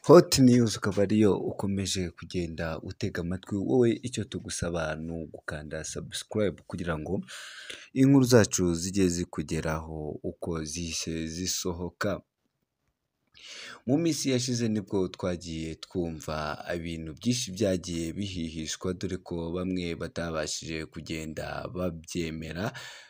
Hot News ukaba ariyo ukomeje kugenda utega amatwi, wowe icyo tugusaba ni ugukanda subscribe kugira ngo inkuru zacu zijye zikugeraho uko zihise zisohoka. Mu minsi yashize nibwo twagiye twumva ibintu byinshi byagiye bihihishwa, dore ko bamwe batabashije kugenda babyemera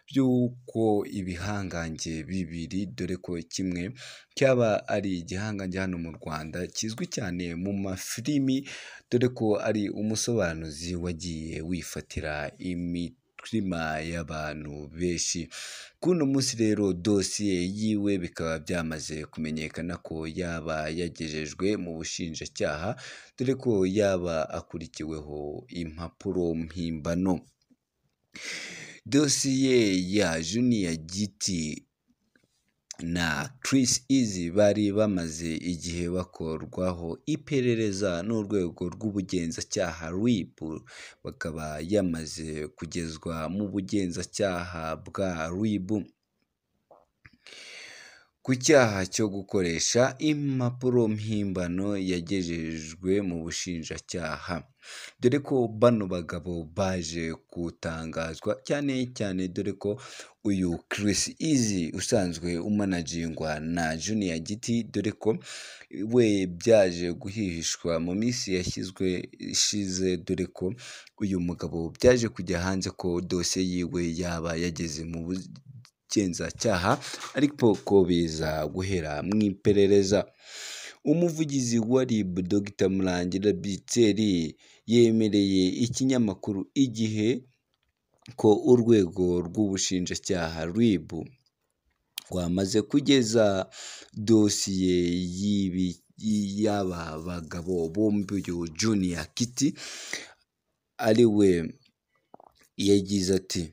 by'uko ibihangange bibiri, dore ko kimwe cyaba ari igihangange hano mu Rwanda kizwi cyane mu mafilimi, dore ko ari umusobanuzi wagiye wifatira imitima y'abantu benshi. Kuri uno munsi rero dosiye yiwe bikaba byamaze kumenyekana ko yaba yagejejwe mu bushinjacyaha, dore ko yaba akurikiweho impapuro mpimbano. Dosiye ya Junior Giti na Chris Easy bari bamaze igihe bakorwaho iperereza n'urwego rw'ubugenzacyaha RIB, bakaba yamaze kugezwa mu bugenzacyaha bwa RIB ku cyaha cyo gukoresha impapuro mpimbano yagejejwe mu bushinjacyaha, dore ko bano bagabo baje gutangazwa cyane cyane, dore ko uyu Chris Easy usanzwe umanajingwa na Junior Giti, dore ko we byaje guhihishwa mu minsi ishize, dore ko uyu mugabo byaje kujya hanze ko dosiye yiwe yaba yageze mu bugenzacyaha, ariko ko biza guhera mu iperereza. Umuvugizi wa RIB Dr Murangira Bitseri yemereye ikinyamakuru Igihe ko urwego rw'ubushinjacyaha RIB rwamaze kugeza dosiye y'aba bagabo bombi, uyu Junior Giti ari we yagize ati: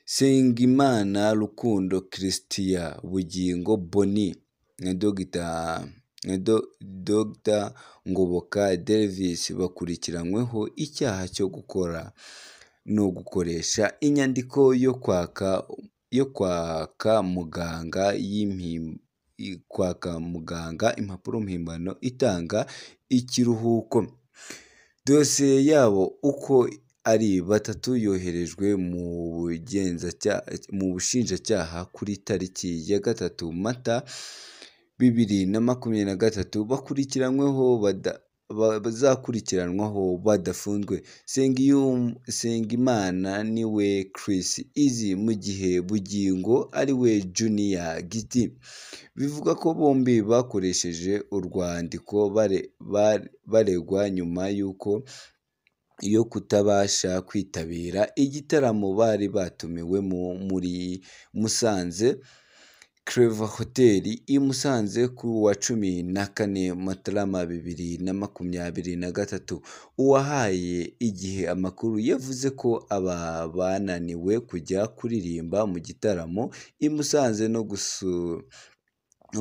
Sengimana Rukundo Christian, Bugingo Boni na Dr Ngoboka Davis bakurikiranyweho icyaha cyo gukora no gukoresha inyandiko yo kwaka muganga impapuro mpimbano itanga ikiruhuko. Dosiye yabo uko ari batatu yoherejwe mu bushinjacyaha kuri tariki ya 3 Mata 2023, bazakurikiranwaho badafunzwe. Sengimana niwe Chris Easy, mu gihe Bugingo ari we Junior Giti. Bivuga ko bombi bakoresheje urwandiko baregwa nyuma yo kutabasha kwitabira igitaramo bari batumiwemo muri Musanze Clever Hotel i Musanze ku wa 14 Mutarama 2023. Uwahaye Igihe amakuru yavuze ko aba bananiwe kujya kuririmba mu gitaramo i Musanze no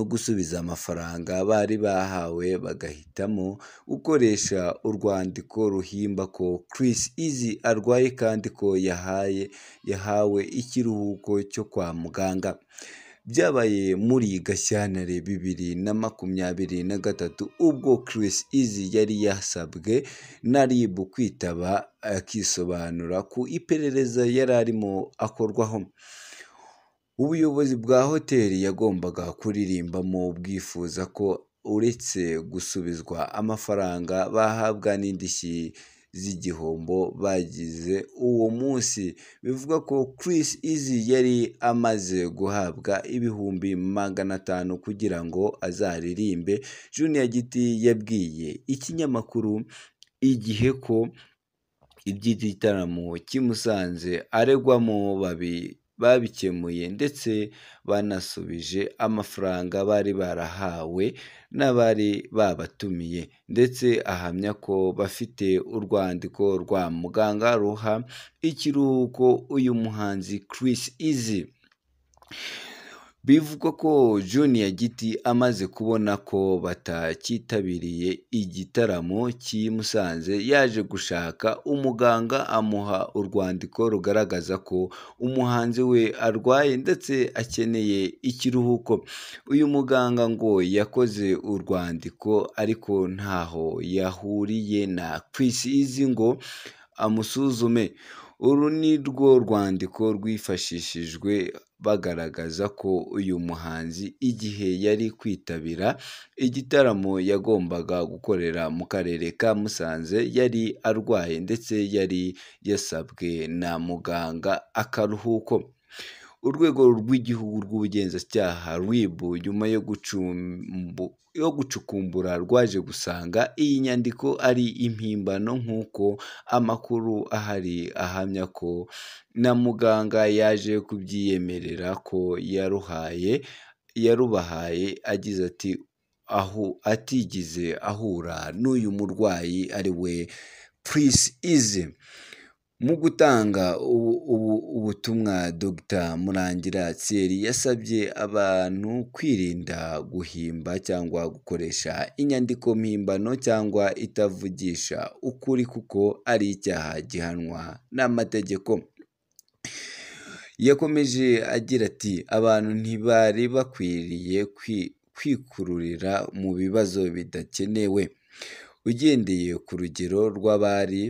gusubiza amafaranga bari bahawe, bagahitamo gukoresha urwandiko ruhimba ko Chris Easy arwaye kandi ko yahawe ikiruhuko cyo kwa muganga. Byabaye muri Gashyantare 2023, ubwo Chris Easy yari yasabwe na RIB kwitaba akisobanura ku iperereza yari arimo akorwaho. Ubuyobozi bwa hoteli yagombaga kuririmbamo bwifuza ko uretse gusubizwa amafaranga bahabwa n'indishyi z'igihombo bagize uwo munsi. Bivuga ko Chris Easy yari amaze guhabwa ibihumbi 500 kugira ngo azaririmbe. Junior Giti yabwiye ikinyamakuru Igihe ko iby'igitaramo cy'Imusanze aregwamo babikemuye ndetse banasubije amafaranga bari barahawe n'abari babatumiye, ndetse ahamya ko bafite urwandiko rwa muganga ruha ikiruhuko uyu muhanzi Chris Easy. Bivugwa ko Junior Giti amaze kubona ko batakitabiriye igitaramo cy'i Musanze, yaje gushaka umuganga amuha urwandiko rugaragaza ko umuhanzi we arwaye ndetse akeneye ikiruhuko. Uyu muganga ngo yakoze urwandiko ariko ntaho yahuriye na Chris Easy ngo amusuzume. Uru ni rwo rwandiko rwifashishijwe bagaragaza ko uyu muhanzi igihe yari kwitabira igitaramo yagombaga gukorera mu karere ka Musanze yari arwaye ndetse yari yasabwe na muganga akaruhuko. Urwego rw'igihugu rw'ubugenzacyaha RIB nyuma yo gucukumbura rwaje gusanga iyi nyandiko ari impimbano nk'uko amakuru ahari ahamya ko na muganga yaje kubyiyemerera ko yarubahaye agize ati atigeze ahura n'uyu murwayi ari we Chris Easy. Mu gutanga ubutumwa Dr Murangira Thierry yasabye abantu kwirinda guhimba cyangwa gukoresha inyandiko mpimbano cyangwa itavugisha ukuri kuko ari icyaha gihanwa n'amategeko. Yakomeje agira ati abantu ntibari bakwiriye kwikururira mu bibazo bidakenewe. Ugendeye ku rugero rw'abari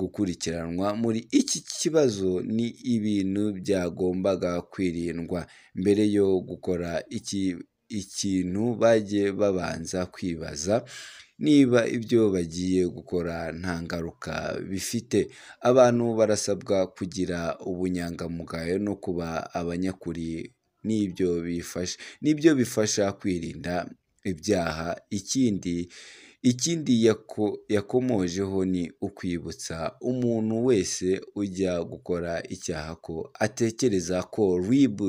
gukurikiranwa muri iki kibazo, ni ibintu byagombaga kwirindwa. Mbere yo gukora ikintu bajye babanza kwibaza niba ibyo bagiye gukora nta ngaruka bifite. Abantu barasabwa kugira ubunyangamugayo no kuba abanyakuri, nibyo bifasha kwirinda ibyaha. Ikindi yakomojeho ni ukwibutsa umuntu wese ujya gukora icyaha ko atekereza ko RIB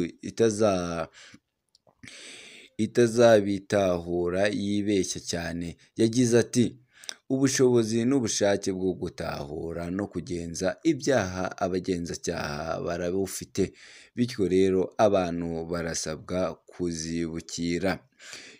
itazabitahura yibeshya cyane. Yagize ati ubushobozi n'ubushake bwo gutahura no kugenza ibyaha abagenzacyaha barabufite, bityo rero abantu barasabwa kuzibukira.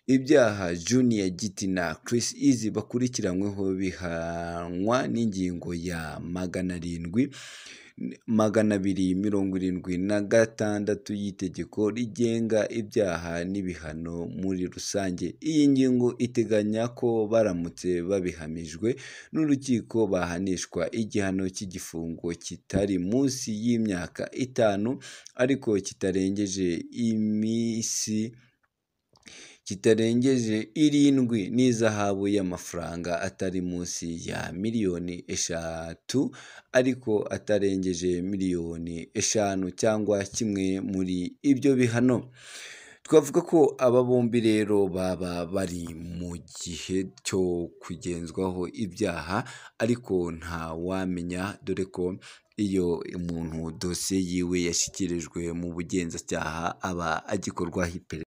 Ibyaha Junior Giti na Chris Easy bakurikiranyweho bihanwa n'ingingo ya 276 y'itegeko rigenga ibyaha n'ibihano muri rusange. Iyi ngingo iteganya ko baramutse babihamijwe n'urukiko bahanishwa igihano cy'igifungo kitari munsi y'imyaka 5 ariko kitarengeje 7 n'izahabu y'amafaranga atari munsi ya $5,000 ariko atarengeje $5,000 cyangwa kimwe muri ibyo bihano. Twavuga ko aba bombi rero baba bari mu gihe cyo kugenzwaho ibyaha ariko nta wamenya, dore ko iyo umuntu dosiye yiwe yashyikirijwe mu bugenzacyaha aba agikorwaho iperereza.